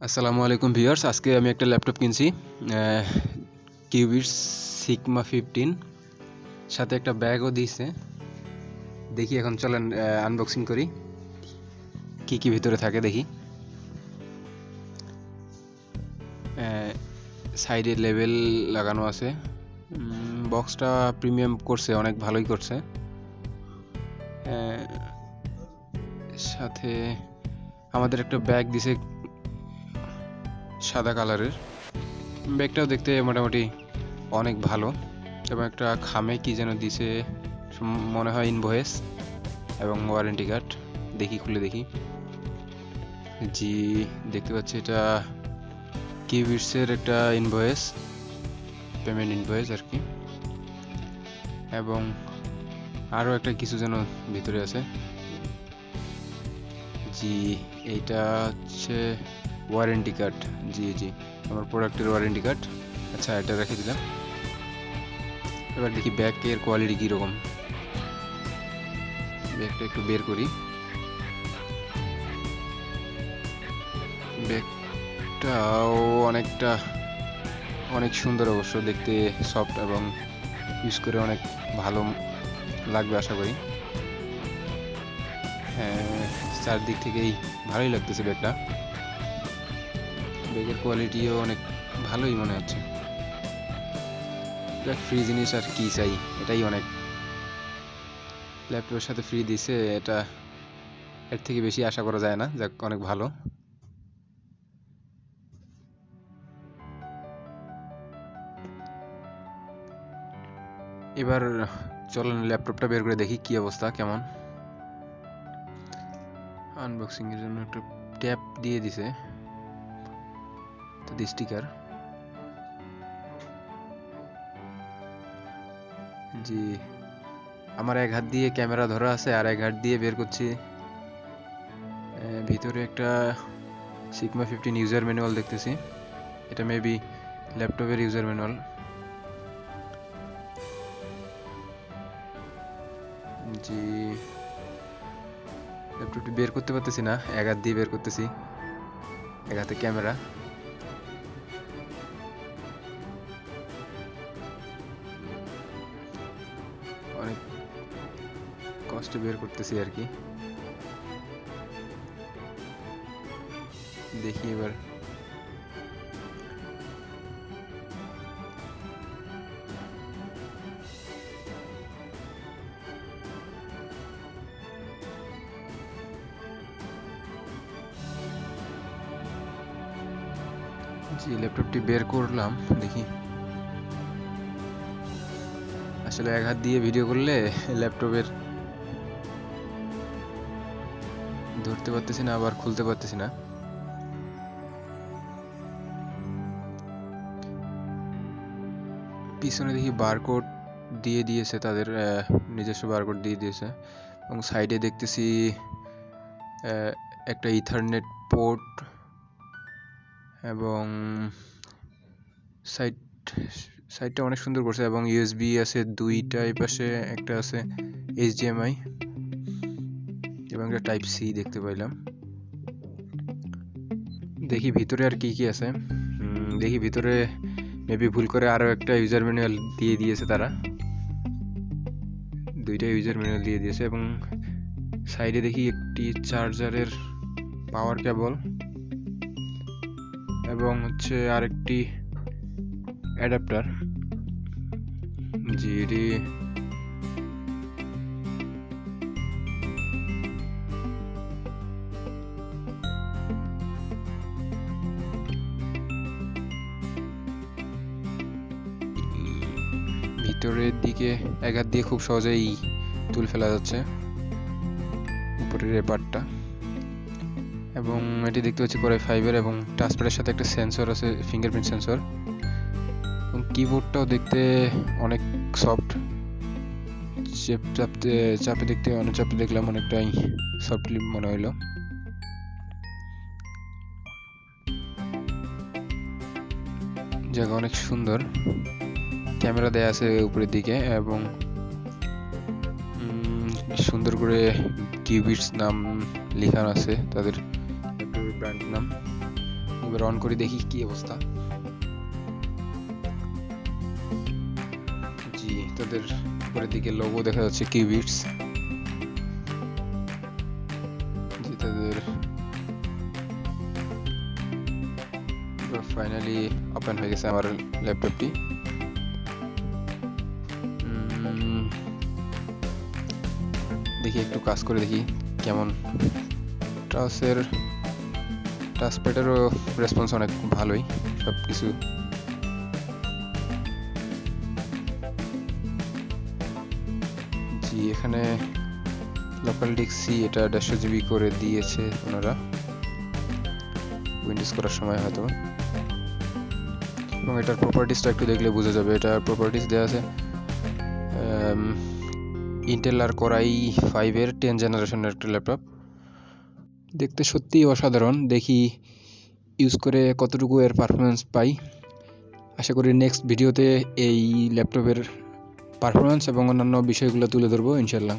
আসসালামু আলাইকুম ভিউয়ার্স, আজকে আমি একটা ল্যাপটপ কিনছি Qbits Sigma-15, সাথে একটা ব্যাগও দিয়েছে। দেখি এখন চলেন আনবক্সিং করি, কি কি ভিতরে থাকে দেখি। সাইডে লেবেল লাগানো আছে। বক্সটা প্রিমিয়াম করছে, অনেক ভালোই করছে। সাথে আমাদের একটা ব্যাগ দিছে সাদা কালারের। ব্যাগটাও দেখতে মোটামুটি অনেক ভালো, এবং একটা খামে কি যেন দিছে, মনে হয় ইনভয়েস এবং ওয়ারেন্টি কার্ড। দেখি, খুলে দেখি। জি, দেখতে পাচ্ছি এটা কিবিটসের একটা ইনভয়েস, পেমেন্ট ইনভয়েস আর কি, এবং আরও একটা কিছু যেন ভিতরে আছে। জি, এইটা হচ্ছে ওয়ারেন্টি কার্ড। জি, আমার প্রোডাক্টের ওয়ারেন্টি কার্ড। আচ্ছা, এটা রেখে দিলাম। এবার দেখি ব্যাগের কোয়ালিটি কীরকম। ব্যাগটা একটু বের করি। ব্যাগটাও অনেক সুন্দর, অবশ্য দেখতে সফট, এবং ইউজ করে অনেক ভালো লাগবে আশা করি। হ্যাঁ, চারদিক থেকেই ভালোই লাগতেছে ব্যাগটা। ব্যাগের কোয়ালিটিও অনেক ভালোই মনে হচ্ছে। ব্যাগ ফ্রি জিনিস আর কি চাই, এটাই অনেক। ল্যাপটপের সাথে ফ্রি দিছে, এটা এর থেকে বেশি আশা করা যায় না। যাক, অনেক ভালো। এবার চলেন ল্যাপটপটা বের করে দেখি কি অবস্থা, কেমন। আনবক্সিং এর জন্য একটা ট্যাপ দিয়ে দিছে, তো স্টিকার। জি, আমার এক হাত দিয়ে ক্যামেরা ধরা আছে, আর এক হাত দিয়ে বের করছি। ভিতরে একটা Sigma-15 ইউজার ম্যানুয়াল দেখতেছি। এটা মেবি ল্যাপটপের ইউজার ম্যানুয়াল। জি, ল্যাপটপটি বের করতে পারতেছি না, এক হাত দিয়ে বের করতেছি, এক হাতে ক্যামেরা। অনেক কষ্টে বের করতেছি আর কি। দেখি এবার। জি, ল্যাপটপটি বের করলাম, দেখি। আসলে এক হাত দিয়ে ভিডিও করলে ল্যাপটপের ধরতে পারতেছি না, আবার খুলতে পারতেছি না। পিছনে দেখি বারকোড দিয়ে দিয়েছে, তাদের নিজস্ব বারকোড দিয়ে দিয়েছে, এবং সাইডে দেখতেছি একটা ইথারনেট পোর্ট, এবং সাইডটা অনেক সুন্দর করছে, এবং ইউএসবি আছে দুইটা, এই পাশে একটা আছে HDMI, এবং একটা টাইপ সি দেখতে পাইলাম। দেখি ভিতরে আর কি কি আছে। দেখি ভিতরে মেবি ভুল করে আরও একটা ইউজার ম্যানুয়াল দিয়ে দিয়েছে তারা, দুইটা ইউজার ম্যানুয়াল দিয়ে দিয়েছে। এবং সাইডে দেখি একটি চার্জারের পাওয়ার কেবল, এবং হচ্ছে আরেকটি অ্যাডাপ্টার। জি, এটি ভিতরের দিকে এক হাত দিয়ে খুব সহজেই তুলে ফেলা যাচ্ছে উপরের এই পার্টটা। এবং এটি দেখতে পাচ্ছি Core i5 এর, এবং টাচপ্যাডের সাথে একটা সেন্সর আছে, ফিঙ্গারপ্রিন্ট সেন্সর। এবং কিবোর্ডটাও দেখতে অনেক সফট, চাপে দেখলাম অনেকটাই সফটলি মনে হইলো। জায়গা অনেক সুন্দর, ক্যামেরা দেয়া আছে উপরের দিকে, এবং সুন্দর করে কিউবিটস নাম লেখা আছে, তাদের ব্র্যান্ড নাম। এবার অন করে দেখি কি অবস্থা। জি, তাদের উপরের দিকে লোগো দেখা যাচ্ছে কিউবিটস। জি, তাদের ফাইনালি ওপেন হয়ে গেছে আমার ল্যাপটপটি। দেখি একটু কাজ করে দেখি কেমন। টাচপ্যাডেরও রেসপন্স অনেক ভালোই, সব কিছু জি। এখানে লোকাল ডিস্ক সি এটা 150 জিবি করে দিয়েছে ওনারা উইন্ডোজ করার সময় হয়তো। এবং এটার প্রপার্টিসটা একটু দেখলে বোঝা যাবে। এটার প্রপার্টিস দেওয়া আছে ইন্টেল আর কোরাই 5 এর 10 জেনারেশনের একটা ল্যাপটপ। দেখতে সত্যিই অসাধারণ। দেখি ইউজ করে কতটুকু এর পারফরমেন্স পাই। আশা করি নেক্সট ভিডিওতে এই ল্যাপটপের পারফরমেন্স এবং অন্যান্য বিষয়গুলো তুলে ধরবো ইনশাল্লাহ।